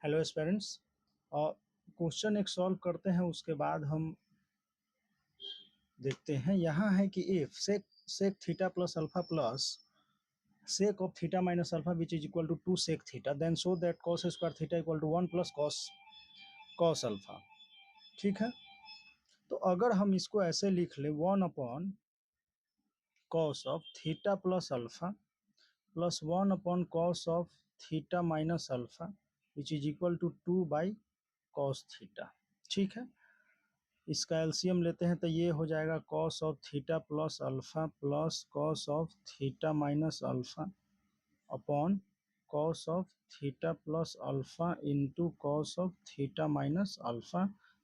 Hello aspirants. Question एक solve करते हैं, उसके बाद हम देखते हैं। यहाँ है कि if sec theta plus alpha plus sec of theta minus alpha which is equal to 2 sec theta, then show that cos square theta equal to 1 plus cos cos alpha. ठीक है, तो अगर हम इसको ऐसे लिख ले 1 upon cos of theta plus alpha plus 1 upon cos of theta minus alpha which is equal to 2 by cos theta. ठीक है, इसका एलसीएम लेते हैं तो ये हो जाएगा cos of theta plus alpha plus cos of theta minus alpha upon cos of theta plus alpha into cos of theta minus alpha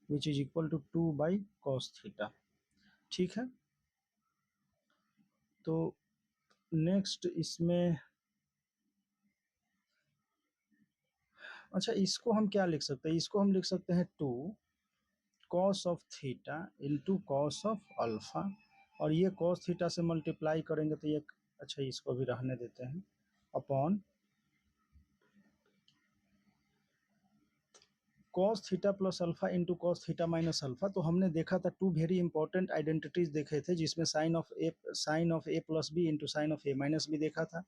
which is equal to 2 by cos theta. ठीक है, तो next इसमें अच्छा, इसको हम क्या लिख सकते हैं? इसको हम लिख सकते हैं 2 cos of theta into cos of alpha, और ये कॉस थीटा से मल्टीप्लाई करेंगे तो ये, अच्छा इसको भी रहने देते हैं, upon cos theta plus alpha into cos theta minus alpha. तो हमने देखा था 2 वेरी इंपॉर्टेंट आइडेंटिटीज देखे थे, जिसमें sine of A plus B into sine of A minus B देखा था।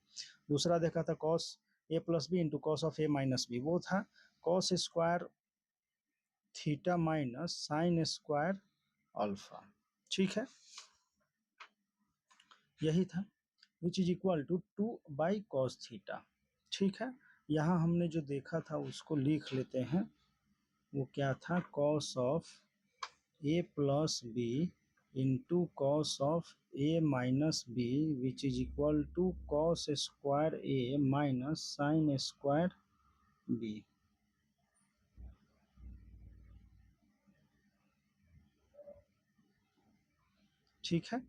दूसरा देखा था cos A plus B into cos of A minus B, वो था cos square theta minus sine square alpha. ठीक है, यही था which is equal to 2 by cos theta. ठीक है, यहाँ हमने जो देखा था उसको लिख लेते हैं। वो क्या था? Cos of A plus B into cos of A minus B which is equal to cos square A minus sine square B. ठीक है,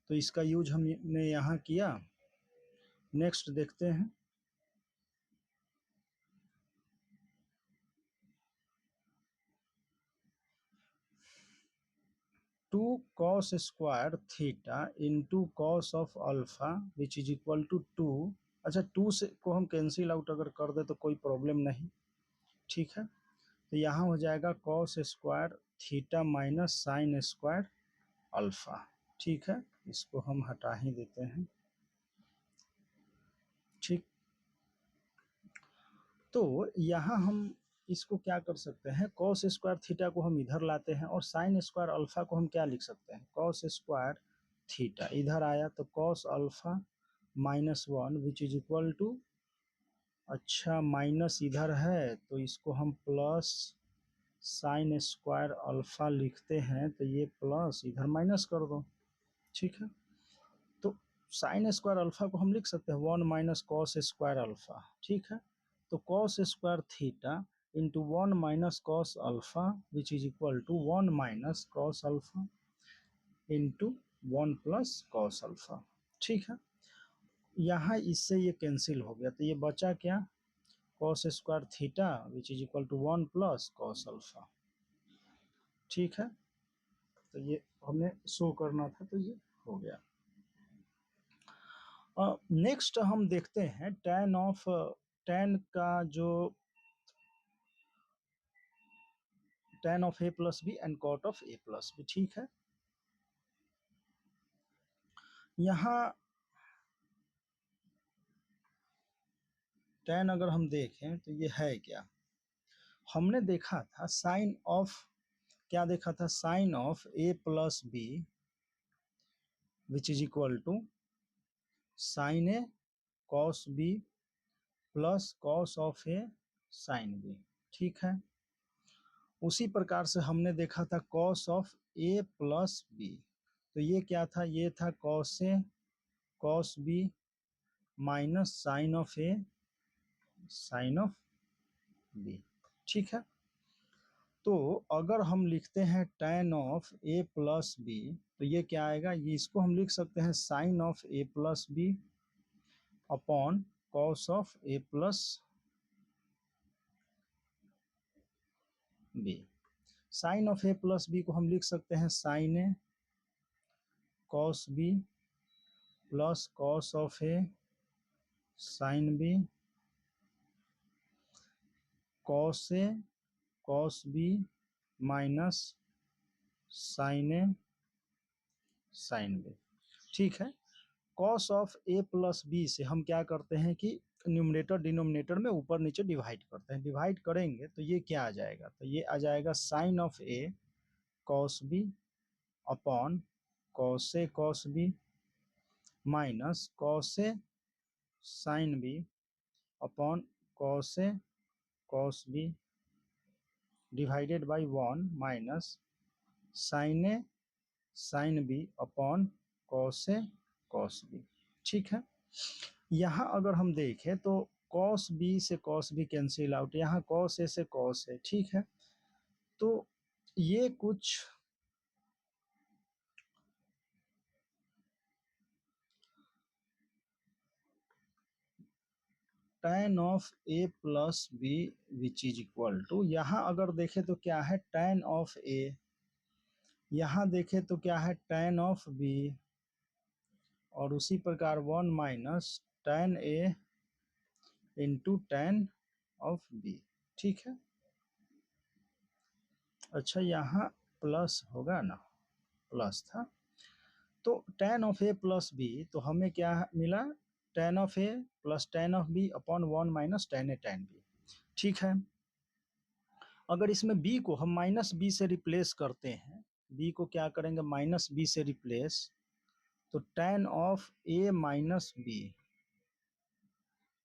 तो इसका यूज हमने यहाँ किया। नेक्स्ट देखते हैं। Two cos square theta into cos of alpha which is equal to 2। अच्छा, 2 से को हम कैंसिल आउट अगर कर दे तो कोई प्रॉब्लम नहीं। ठीक है, तो यहाँ हो जाएगा cos square theta minus sine square alpha. ठीक है, इसको हम हटा ही देते हैं। ठीक, तो यहाँ हम इसको क्या कर सकते हैं? कॉस स्क्वायर थीटा को हम इधर लाते हैं, और साइन स्क्वायर अल्फा को हम क्या लिख सकते हैं? कॉस स्क्वायर थीटा इधर आया तो cos alpha minus 1 which is equal to, अच्छा माइनस इधर है तो इसको हम प्लस साइन स्क्वायर अल्फा लिखते हैं, तो ये प्लस इधर माइनस कर दो। ठीक है, तो साइन स्क्वायर अल्फा को हम लिख सकते हैं 1 माइनस कॉस स्क्वायर अल्फा। ठीक है, तो cos square theta into 1 minus cos alpha which is equal to 1 minus cos alpha into 1 plus cos alpha. ठीक है, यहाँ इससे ये कैंसिल हो गया, तो ये बचा क्या? Cos square theta which is equal to 1 plus cos alpha. ठीक है, तो ये हमें शो करना था, तो ये हो गया। नेक्स्ट हम देखते हैं टेन का जो tan of A plus B and cot of A plus B. ठीक है, यहाँ टेन अगर हम देखें तो ये है क्या? हमने देखा था साइन ऑफ, क्या देखा था? Sine of A plus B which is equal to sine A cos B plus cos of A sine B. ठीक है, उसी प्रकार से हमने देखा था cos of A plus B, तो ये क्या था? ये था cos A cos B minus sine of A sine of B. ठीक है, तो अगर हम लिखते हैं tan of A plus B तो ये क्या आएगा? ये इसको हम लिख सकते हैं sine of A plus B upon cos of A plus B. Sine of A plus B को हम लिख सकते हैं sine A cos B plus cos of A sine B cos A cos B minus sine A sine B. ठीक है, cos of A plus B से हम क्या करते हैं कि न्यूमरेटर डिनोमिनेटर में ऊपर नीचे डिवाइड करते हैं। डिवाइड करेंगे तो ये क्या आ जाएगा, तो ये आ जाएगा sine of A cos B upon cos A cos B minus cos A sine B upon cos A cos B divided by 1 minus sine A sine B upon cos A cos B. ठीक है, यहाँ अगर हम देखें तो cos B से cos B cancel out, यहाँ cos A से कॉस ए। ठीक है, तो ये कुछ tan of A plus B which is equal to, यहाँ अगर देखें तो क्या है tan ऑफ ए, यहाँ देखें तो क्या है tan ऑफ बी, और उसी प्रकार 1 minus tan A into tan of B. ठीक है, अच्छा यहाँ प्लस होगा ना, प्लस था, तो tan of A plus B, तो हमें क्या मिला tan of A plus tan of B upon 1 minus tan A tan B. ठीक है, अगर इसमें b को हम माइनस बी से रिप्लेस करते हैं, b को क्या करेंगे माइनस बी से रिप्लेस, तो tan of A minus B,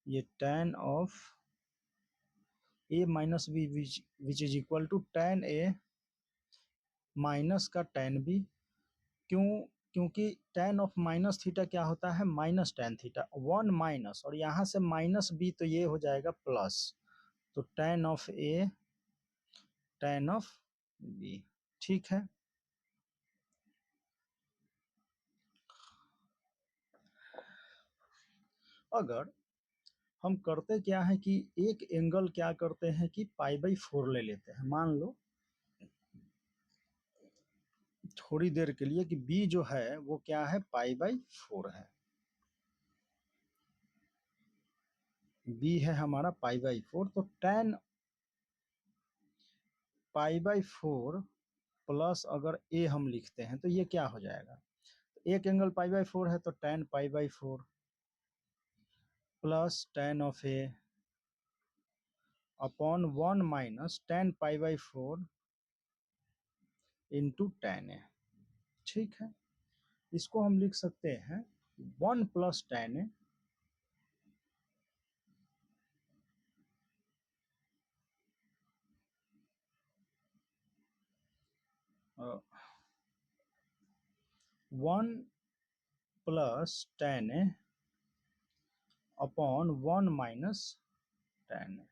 ये tan of A minus B which is equal to tan A minus का tan बी। क्यों, क्योंकि tan ऑफ माइनस थीटा क्या होता है माइनस tan थीटा, 1 माइनस, और यहाँ से माइनस बी तो ये हो जाएगा प्लस, तो tan of A tan of B. ठीक है, अगर हम करते क्या है कि एक एंगल क्या करते हैं कि π/4 ले लेते हैं, मान लो थोड़ी देर के लिए कि b जो है वो क्या है π/4 है, b है हमारा π/4, तो tan π/4 प्लस अगर a हम लिखते हैं तो ये क्या हो जाएगा, एक एंगल π/4 है तो tan π/4 plus tan of a upon 1 minus tan π/4 into tan a। ठीक है, इसको हम लिख सकते हैं 1 plus tan a 1 plus tan a upon 1 minus tan a,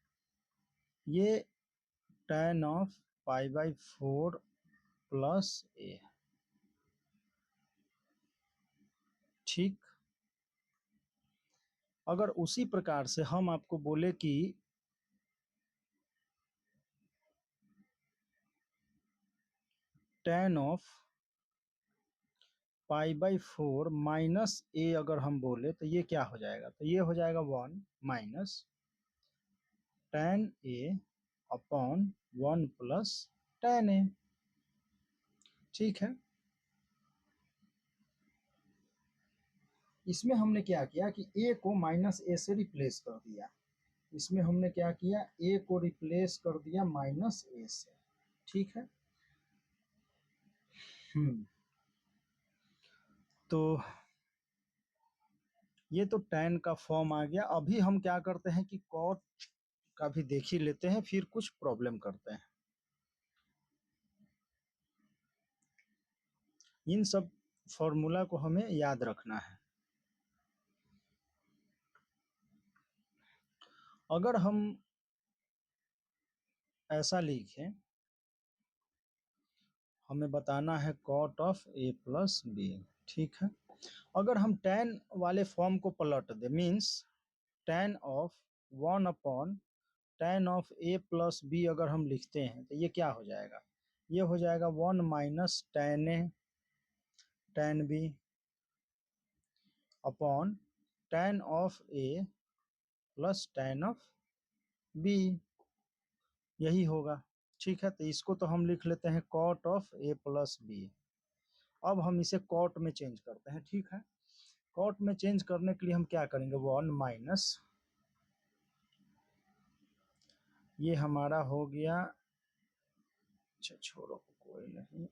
ये tan ऑफ π/4 प्लस a। ठीक, अगर उसी प्रकार से हम आपको बोले कि tan ऑफ π/4 माइनस a अगर हम बोले तो ये क्या हो जाएगा, तो ये हो जाएगा 1 minus tan a upon 1 plus tan a। ठीक है, इसमें हमने क्या किया कि a को माइनस a से रिप्लेस कर दिया, इसमें हमने क्या किया a को रिप्लेस कर दिया माइनस a से। ठीक है, तो ये तो tan का फॉर्म आ गया। अभी हम क्या करते हैं कि cot का भी देख ही लेते हैं, फिर कुछ प्रॉब्लम करते हैं। इन सब फॉर्मूला को हमें याद रखना है। अगर हम ऐसा लिखें, हमें बताना है cot of a plus B. ठीक है, अगर हम tan वाले फॉर्म को पलट दे, means tan of 1 upon tan of a plus B अगर हम लिखते हैं तो ये क्या हो जाएगा, ये हो जाएगा 1 minus tan a tan b upon tan of a plus tan of b। यही होगा। ठीक है, तो इसको तो हम लिख लेते हैं cot of A plus B. अब हम इसे कॉट में चेंज करते हैं। ठीक है, कॉट में चेंज करने के लिए हम क्या करेंगे, 1 माइनस, ये हमारा हो गया, अच्छा छोड़ो कोई नहीं,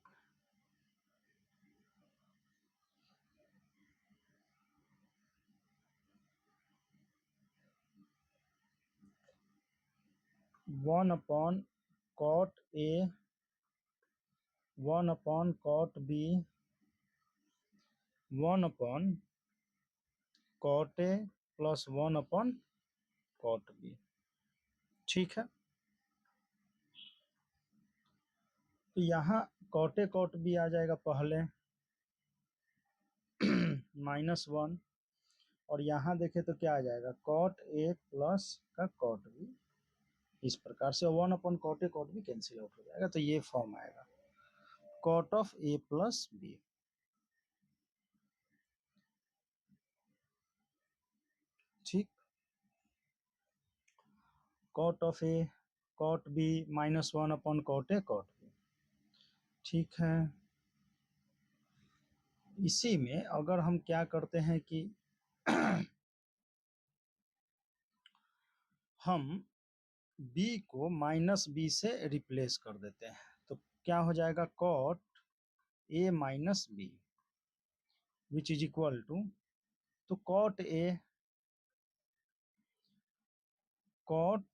one upon cot A, 1 upon cot B, 1 upon cot A plus 1 upon cot B. ठीक है, तो यहाँ कॉट ए कॉट बी आ जाएगा पहले -1, और यहाँ देखें तो क्या आ जाएगा, कॉट ए प्लस का कॉट बी। इस प्रकार से 1 upon cot A cot B cancel out हो जाएगा, तो ये फॉर्म आएगा cot of A plus B. ठीक, cot of A cot B -1 upon cot A cot B. ठीक है, इसी में अगर हम क्या करते हैं कि हम b को -b से रिप्लेस कर देते हैं, तो क्या हो जाएगा, cot a minus B which is equal to, तो cot a cot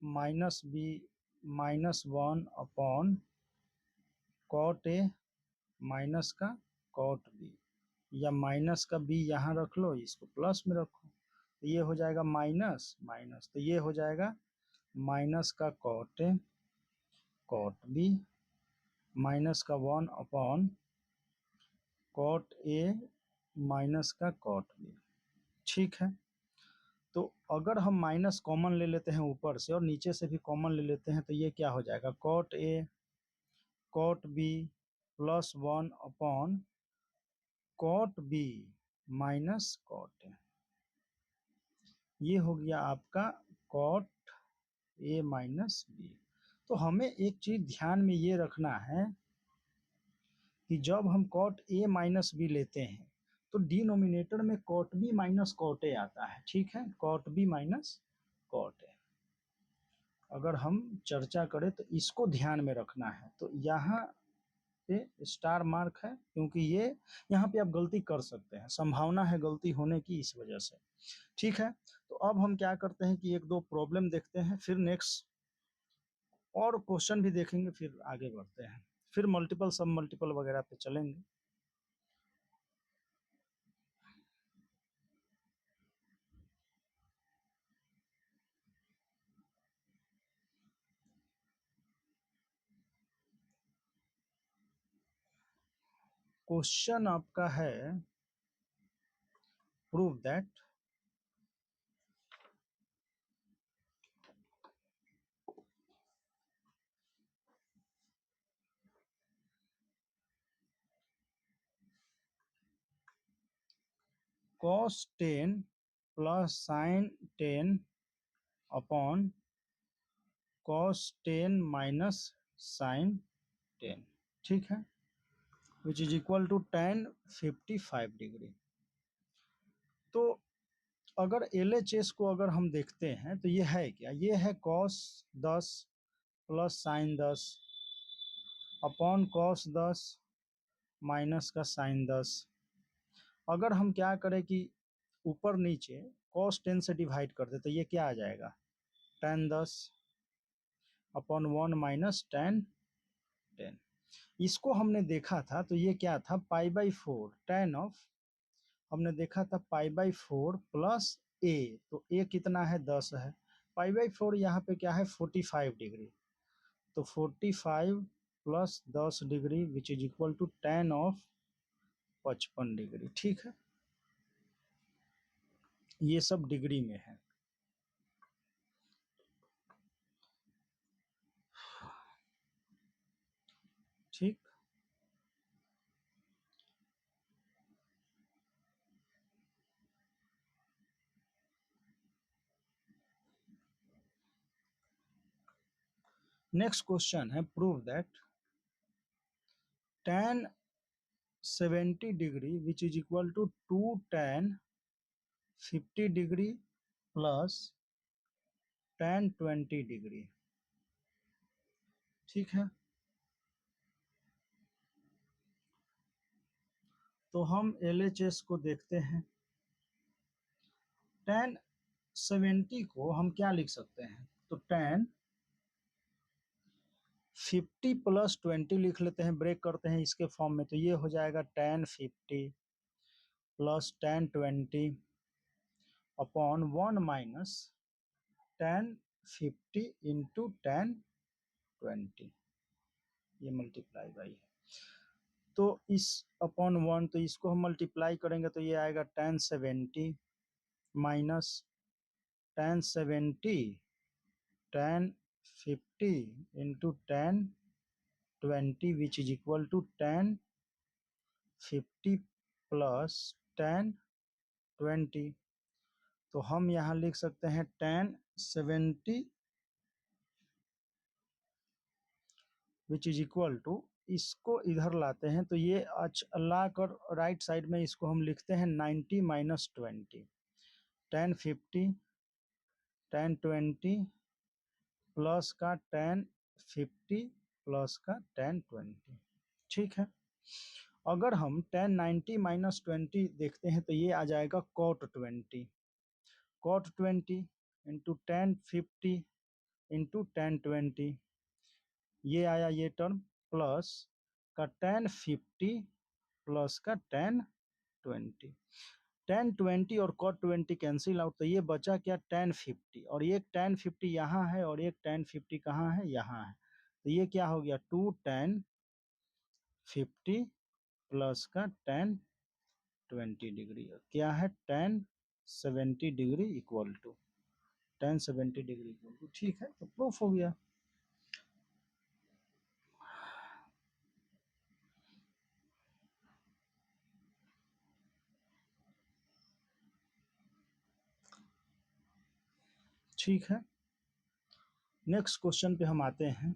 -b -1 upon cot a minus का कॉट b, या माइनस का b यहाँ रख लो, इसको प्लस में रखो, तो ये हो जाएगा माइनस माइनस, तो ये हो जाएगा माइनस का cot a cot b minus का 1 अपॉन कॉट a माइनस का कॉट b। ठीक है, तो अगर हम माइनस कॉमन ले लेते हैं ऊपर से और नीचे से भी कॉमन ले लेते हैं, तो ये क्या हो जाएगा, cot a cot b plus 1 upon cot b minus cot a। ये हो गया आपका कॉट a माइनस b। तो हमें एक चीज ध्यान में ये रखना है कि जब हम कॉट a माइनस बी लेते हैं तो डिनोमिनेटर में cot b minus cot a आता है। ठीक है, cot b minus cot a अगर हम चर्चा करें तो इसको ध्यान में रखना है। तो यहाँ पे स्टार मार्क है क्योंकि ये यहाँ पे आप गलती कर सकते हैं, संभावना है गलती होने की, इस वजह से। ठीक है, तो अब हम क्या करते हैं कि एक दो प्रॉब्लम देखते हैं, फिर नेक्स्ट और क्वेश्चन भी देखेंगे, फिर आगे बढ़ते हैं, फिर मल्टीपल सब मल्टीपल वगैरह पे चलेंगे। क्वेश्चन आपका है, prove that cos 10 plus sin 10 upon cos 10 minus sin 10। ठीक है, which is equal to tan 55 degree. तो अगर LHS को अगर हम देखते हैं तो ये है क्या, ये है cos 10 plus sin 10 upon cos 10 minus का sin 10। अगर हम क्या करें कि ऊपर नीचे cos 10 से डिवाइड कर दे तो ये क्या आ जाएगा, tan 10 अपॉन 1 माइनस tan 10। इसको हमने देखा था तो ये क्या था, π/4 tan ऑफ, हमने देखा था π/4 प्लस a, तो a कितना है, 10 है, π/4 यहाँ पे क्या है, 45 डिग्री, तो 45 plus 10 degree which is equal to tan of 55 degree. ठीक है, ये सब डिग्री में है। ठीक, नेक्स्ट क्वेश्चन है, prove that tan 70 degree which is equal to 2 tan 50 degree plus tan 20 degree. ठीक है, तो हम LHS को देखते हैं। tan 70 को हम क्या लिख सकते हैं, तो tan 50 प्लस 20 लिख लेते हैं, ब्रेक करते हैं इसके फॉर्म में, तो ये हो जाएगा tan 50 plus tan 20 upon 1 minus tan 50 into tan 20, ये मल्टीप्लाई बाई है, तो इस अपॉन 1, तो इसको हम मल्टीप्लाई करेंगे तो ये आएगा tan 70 minus tan 70 tan 50 into tan 20 which is equal to tan 50 plus tan 20। तो हम यहाँ लिख सकते हैं tan 70 which is equal to, इसको इधर लाते हैं तो ये ला कर राइट साइड में इसको हम लिखते हैं 90 माइनस 20, tan 50 tan 20 प्लस का tan 50 प्लस का tan 20। ठीक है, अगर हम tan 90 माइनस 20 देखते हैं तो ये आ जाएगा cot 20, cot 20 into tan 50 into tan 20, ये आया ये टर्म, प्लस का tan 50 प्लस का tan 20, tan 20 और cot 20 कैंसिल आउट, तो ये बचा क्या tan 50, और एक tan 50 यहाँ है और एक tan 50 कहाँ है, यहाँ है, तो ये क्या हो गया 2 tan 50 प्लस का tan 20 डिग्री, क्या है tan 70 degree equal to tan 70 degree equal to. ठीक है, तो प्रूफ हो गया। ठीक है, नेक्स्ट क्वेश्चन पे हम आते हैं।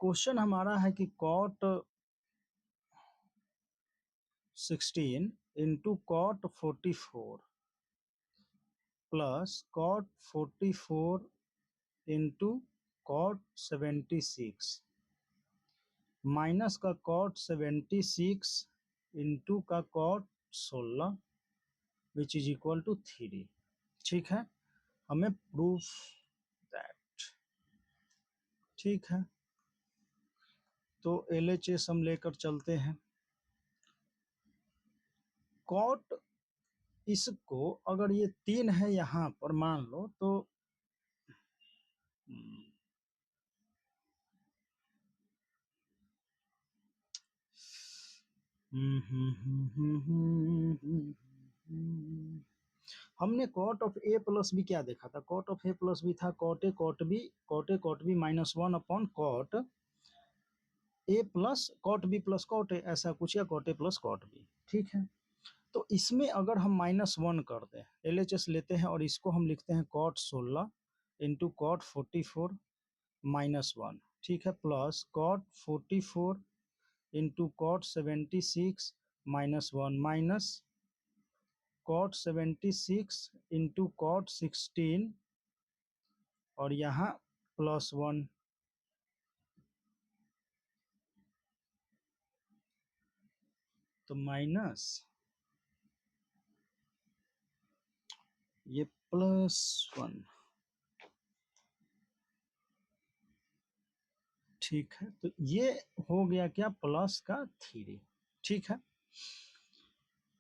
क्वेश्चन हमारा है कि cot 16 into cot 44 plus cot 44 into cot 76 minus का cot 76 इंटू का cot 16 which is equal to 3। ठीक है, हमें प्रूफ दैट। ठीक है, तो LHS हम लेकर चलते हैं। cot, इसको अगर ये 3 है यहाँ पर मान लो तो हमने cot of a plus B क्या देखा था, cot of a plus B था cot a cot b minus 1 upon cot a plus cot b plus cot a, ऐसा कुछ, या cot a plus cot b। ठीक है, तो इसमें अगर हम -1 कर दें, LHS लेते हैं और इसको हम लिखते हैं cot 16 इंटू cot 44 माइनस 1। ठीक है, plus cot 44 into cot 76 minus 1 minus cot 76 into cot 16 और यहाँ +1, तो माइनस ये +1। ठीक है, तो ये हो गया क्या, प्लस का 3। ठीक है,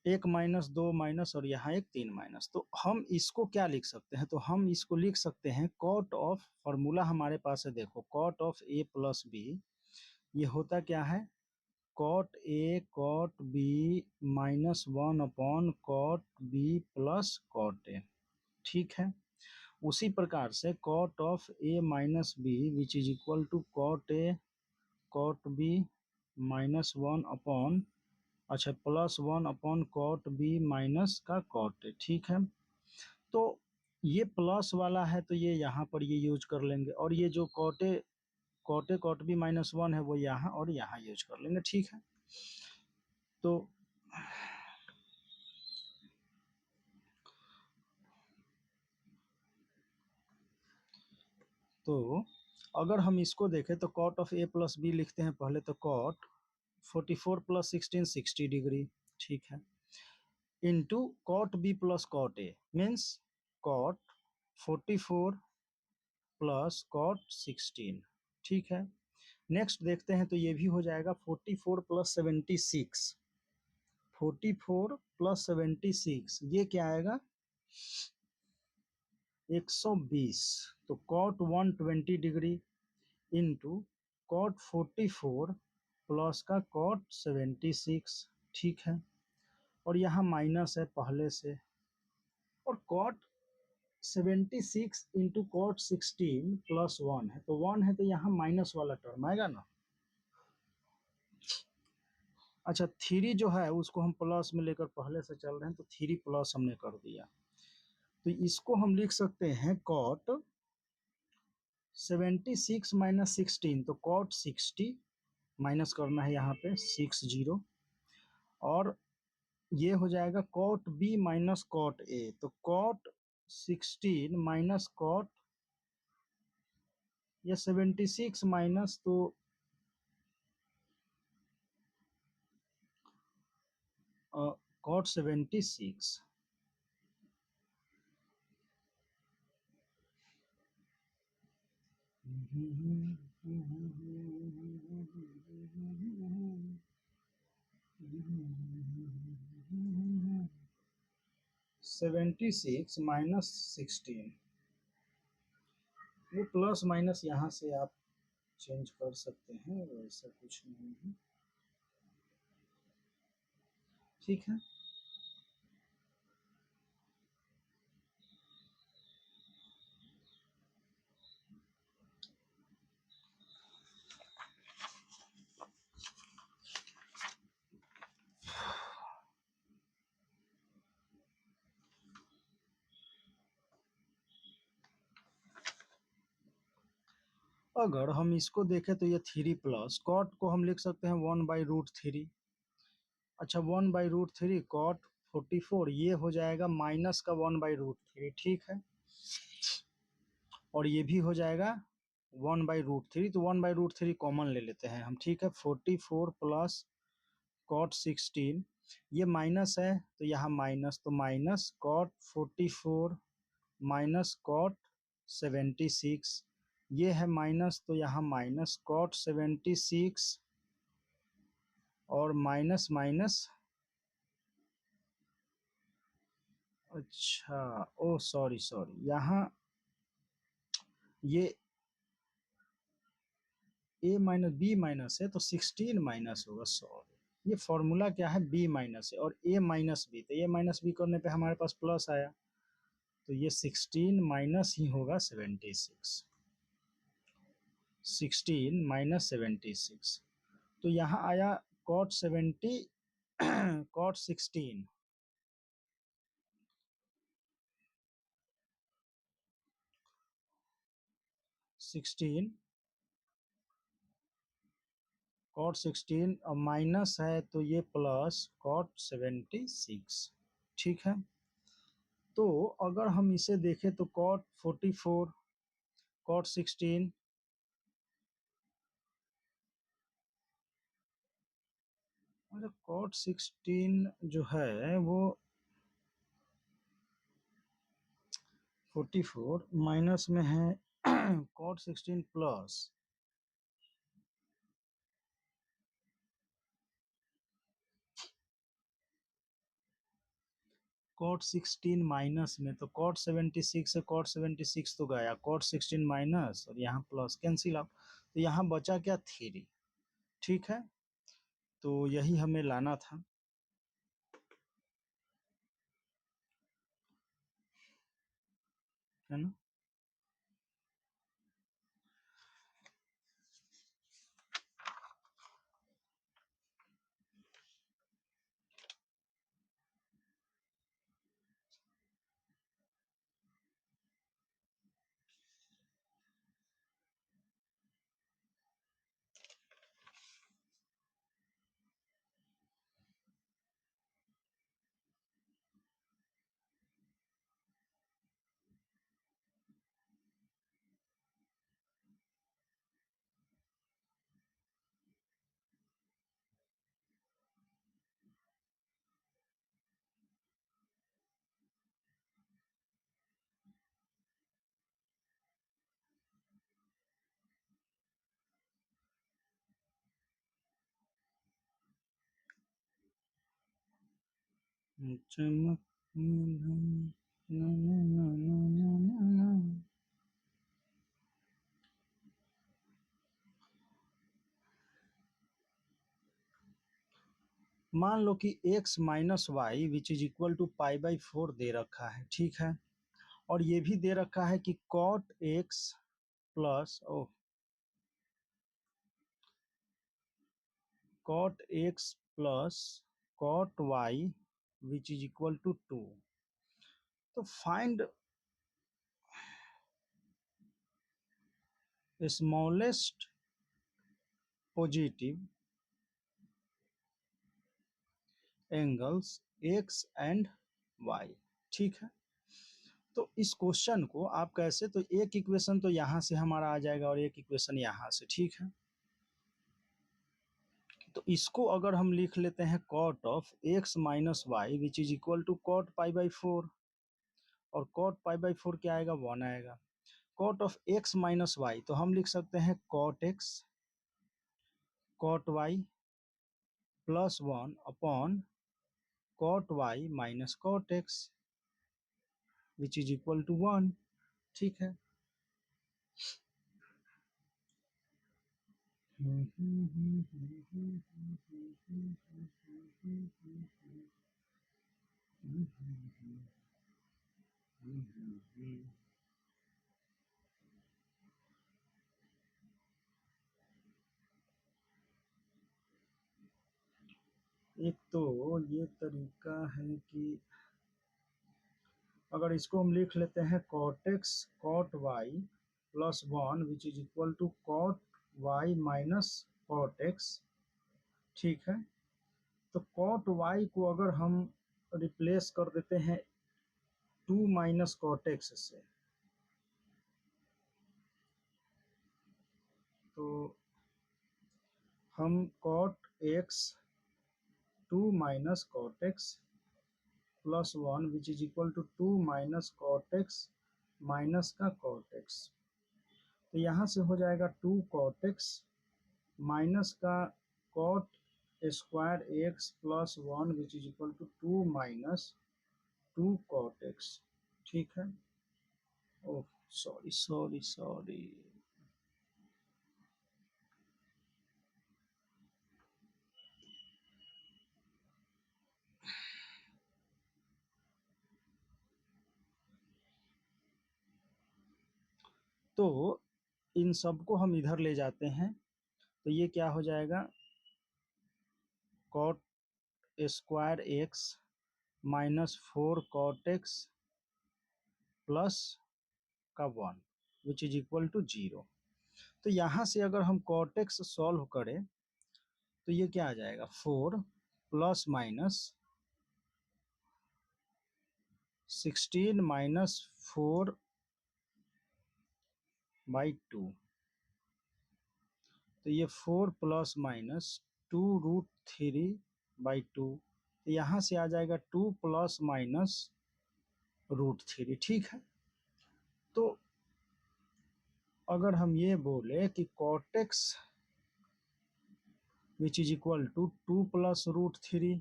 एक माइनस, दो माइनस और यहाँ एक तीन माइनस। तो हम इसको क्या लिख सकते हैं? तो हम इसको लिख सकते हैं कॉट ऑफ, फॉर्मूला हमारे पास है, देखो, cot of A plus B, ये होता क्या है? Cot A cot B minus one upon cot B plus cot A, ठीक है। उसी प्रकार से cot of A minus B which is equal to cot A cot B minus one upon, अच्छा, plus one upon cot B minus का cot A, ठीक है। तो ये प्लस वाला है तो ये यहाँ पर ये यूज कर लेंगे, और ये जो cot A cot B minus one है वो यहाँ और यहाँ यूज कर लेंगे, ठीक है। तो तो अगर हम इसको देखें तो cot of A plus B लिखते हैं पहले, तो कॉट 44 प्लस 16 60 डिग्री, ठीक है, into cot B plus cot A means cot 44 plus cot 16, ठीक है। नेक्स्ट देखते हैं तो ये भी हो जाएगा 44 प्लस 76, 44 प्लस 76 ये क्या आएगा? 120। तो cot 120 degree into cot 44 plus का कॉट 76, ठीक है। और यहाँ माइनस है पहले से, और cot 76 into cot 16 plus one है, तो वन है तो यहाँ माइनस वाला टर्म आएगा ना। अच्छा, थ्री जो है उसको हम प्लस में लेकर पहले से चल रहे हैं, तो थ्री प्लस हमने कर दिया, तो इसको हम लिख सकते हैं कॉट 76 माइनस 16, तो कॉट 60 माइनस करना है यहाँ पे 60, और ये हो जाएगा cot B minus cot A, तो कॉट 16 माइनस कॉट, ये 76 माइनस, तो कॉट 76, (76 माइनस 16), ये प्लस माइनस यहाँ से आप चेंज कर सकते हैं, वैसा कुछ नहीं है, ठीक है। अगर हम इसको देखें तो ये थ्री प्लस कॉट को हम लिख सकते हैं 1/√3, अच्छा, 1/√3 कॉट 44 ये हो जाएगा माइनस का 1/√3, ठीक है। और ये भी हो जाएगा 1/√3, तो 1/√3 कॉमन ले लेते हैं हम, ठीक है। 44 प्लस कॉट 16, ये माइनस है तो यहाँ माइनस, तो माइनस कॉट 44 माइनस कॉट 76, ये है माइनस तो यहाँ माइनस कॉट 76 और माइनस माइनस, अच्छा, ओ सॉरी सॉरी, यहाँ ये ए माइनस बी माइनस है तो 16 माइनस होगा, सॉरी, ये फॉर्मूला क्या है? बी माइनस है और ए माइनस बी, तो ए माइनस बी करने पे हमारे पास प्लस आया, तो ये 16 माइनस ही होगा 76, 16 माइनस 76, तो यहाँ आया कॉट 70 कॉट 16, 16 कॉट 16 और माइनस है तो ये प्लस कॉट 76, ठीक है। तो अगर हम इसे देखें तो कॉट 44 कॉट 16, और कॉट 16 जो है वो 44 माइनस में है कॉट 16 प्लस, कॉट 16 माइनस में, तो कॉट 76 से कॉट 76 तो गया, कॉट 16 माइनस और यहाँ प्लस, कैंसिल आउट, तो यहाँ बचा क्या 3। ठीक है, तो यही हमें लाना था। है ना। चमक मान लो कि x minus y which is equal to π/4 दे रखा है। ठीक है, और ये भी दे रखा है कि cot x plus cot x plus cot y which is equal to 2। तो find smallest positive angles x and y। ठीक है, तो इस क्वेश्चन को आप कैसे, तो एक इक्वेशन तो यहाँ से हमारा आ जाएगा और एक इक्वेशन यहाँ से। ठीक है, तो इसको अगर हम लिख लेते हैं cot of x minus y which is equal to cot π/4, और कॉट π/4 क्या आएगा, 1 आएगा। Cot of x minus y तो हम लिख सकते हैं cot x cot y plus 1 upon cot y minus cot x which is equal to 1। ठीक है, एक तो ये तरीका है कि अगर इसको हम लिख लेते हैं cot x cot y plus 1 which is equal to cot y minus cot x। ठीक है, तो cot y को अगर हम रिप्लेस कर देते हैं 2 माइनस cot x से, तो हम cot x 2 minus cot x plus 1 which is equal to 2 minus cot x minus का cot x, तो यहाँ से हो जाएगा 2 cot x माइनस का cot square x plus 1 which is equal to 2 minus 2 cot x। ठीक है, ओह सॉरी सॉरी सॉरी। तो इन सबको हम इधर ले जाते हैं, तो ये क्या हो जाएगा, cot square x minus 4 cot x plus का 1 विच इज इक्वल टू 0। तो यहाँ से अगर हम cot x सॉल्व करें तो ये क्या आ जाएगा, 4 प्लस माइनस 16 माइनस 4 बाई 2, तो ये 4 प्लस माइनस 2√3 बाई 2, तो यहाँ से आ जाएगा 2 प्लस माइनस √3। ठीक है, तो अगर हम ये बोले कि cot x which is equal to 2 plus √3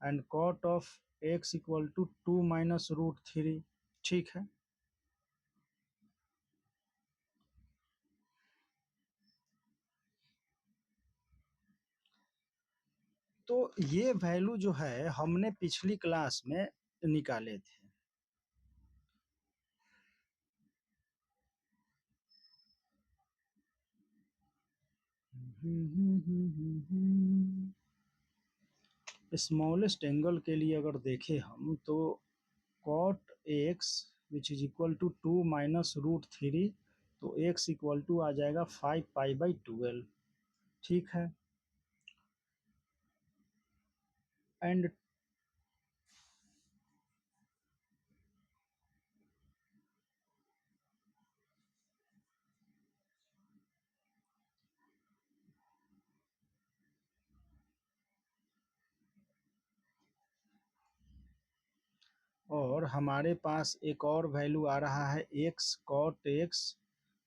and cot of x equal to 2 - √3, ठीक है। तो ये वैल्यू जो है हमने पिछली क्लास में निकाले थे। स्मॉलेस्ट एंगल के लिए अगर देखें हम तो cot x which is equal to 2 - √3, तो x इक्वल टू आ जाएगा 5π/12, ठीक है। एंड और हमारे पास एक और वैल्यू आ रहा है x cot x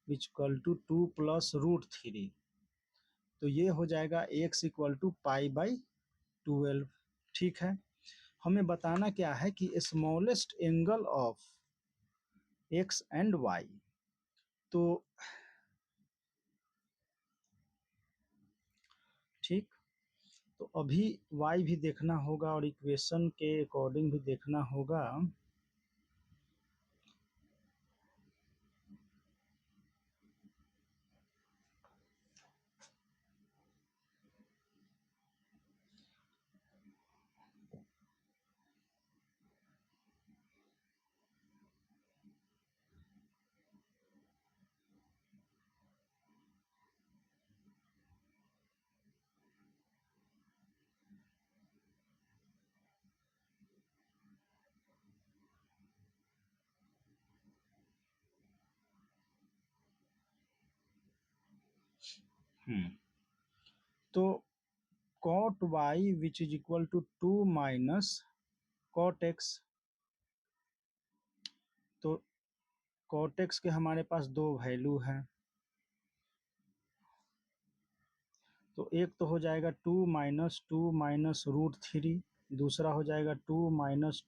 which equal to 2 + √3, तो ये हो जाएगा x इक्वल टू π/12, ठीक है। हमें बताना क्या है कि smallest angle of x and y, तो ठीक, तो अभी y भी देखना होगा और इक्वेशन के अकॉर्डिंग भी देखना होगा। तो cot y which is equal to 2 - cot x, तो cot x के हमारे पास दो वैल्यू हैं, तो एक तो हो जाएगा 2 - 2 - √3, दूसरा हो जाएगा 2 -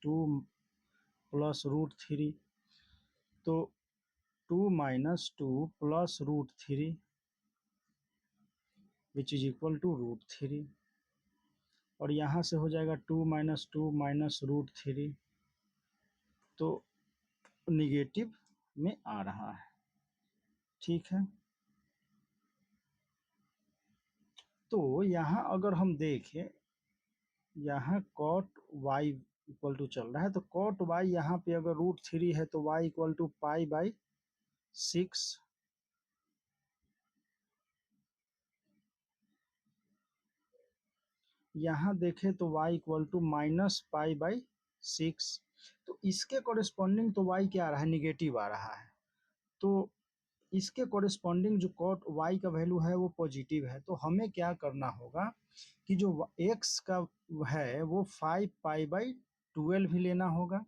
2 +√3, तो 2 - 2 +√3 विच इज इक्वल टू √3, और यहाँ से हो जाएगा 2 - 2 -√3, तो निगेटिव में आ रहा है, ठीक है। तो यहाँ अगर हम देखें, यहाँ cot y इक्वल टू चल रहा है, तो cot y यहाँ पे अगर √3 है तो y इक्वल टू π/6, यहाँ देखें तो y इक्वल टू -π/6, तो इसके कॉरेस्पॉन्डिंग तो y क्या आ रहा है, निगेटिव आ रहा है, तो इसके कॉरेस्पॉन्डिंग जो cot y का वैल्यू है वो पॉजिटिव है। तो हमें क्या करना होगा कि जो x का है वो 5π/12 ही लेना होगा,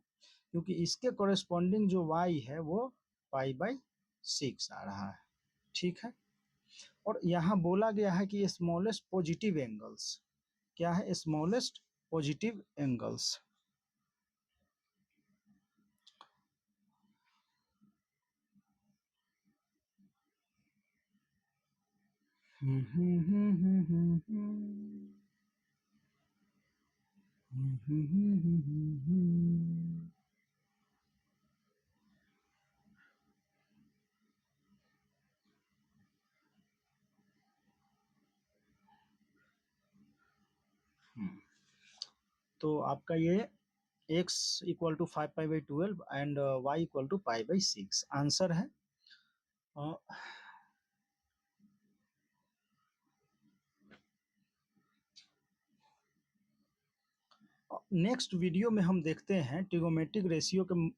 क्योंकि इसके कॉरेस्पॉन्डिंग जो y है वो π/6 आ रहा है, ठीक है। और यहाँ बोला गया है कि स्मॉलेस्ट पॉजिटिव एंगल्स क्या है, स्मॉलेस्ट पॉजिटिव एंगल्स। तो आपका ये x equal to 5π/12 and y equal to π/6 answer है। नेक्स्ट वीडियो में हम देखते हैं ट्रिगोमेट्रिक रेशियो के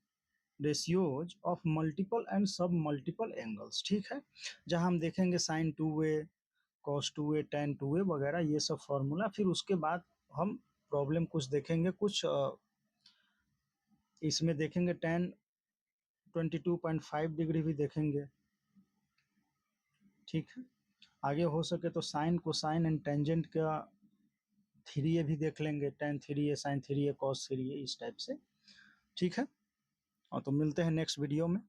ratios of multiple and sub multiple angles, ठीक है, जहां हम देखेंगे sin 2a cos 2a tan 2a वगैरह ये सब फॉर्मूला। फिर उसके बाद हम प्रॉब्लम कुछ देखेंगे, कुछ इसमें देखेंगे tan 22.5 डिग्री भी देखेंगे, ठीक है। आगे हो सके तो साइन कोसाइन एंड टेंजेंट का थ्री ए भी देख लेंगे, tan थ्री ए, sin थ्री ए, cos थ्री ए, इस टाइप से। ठीक है, और तो मिलते हैं नेक्स्ट वीडियो में।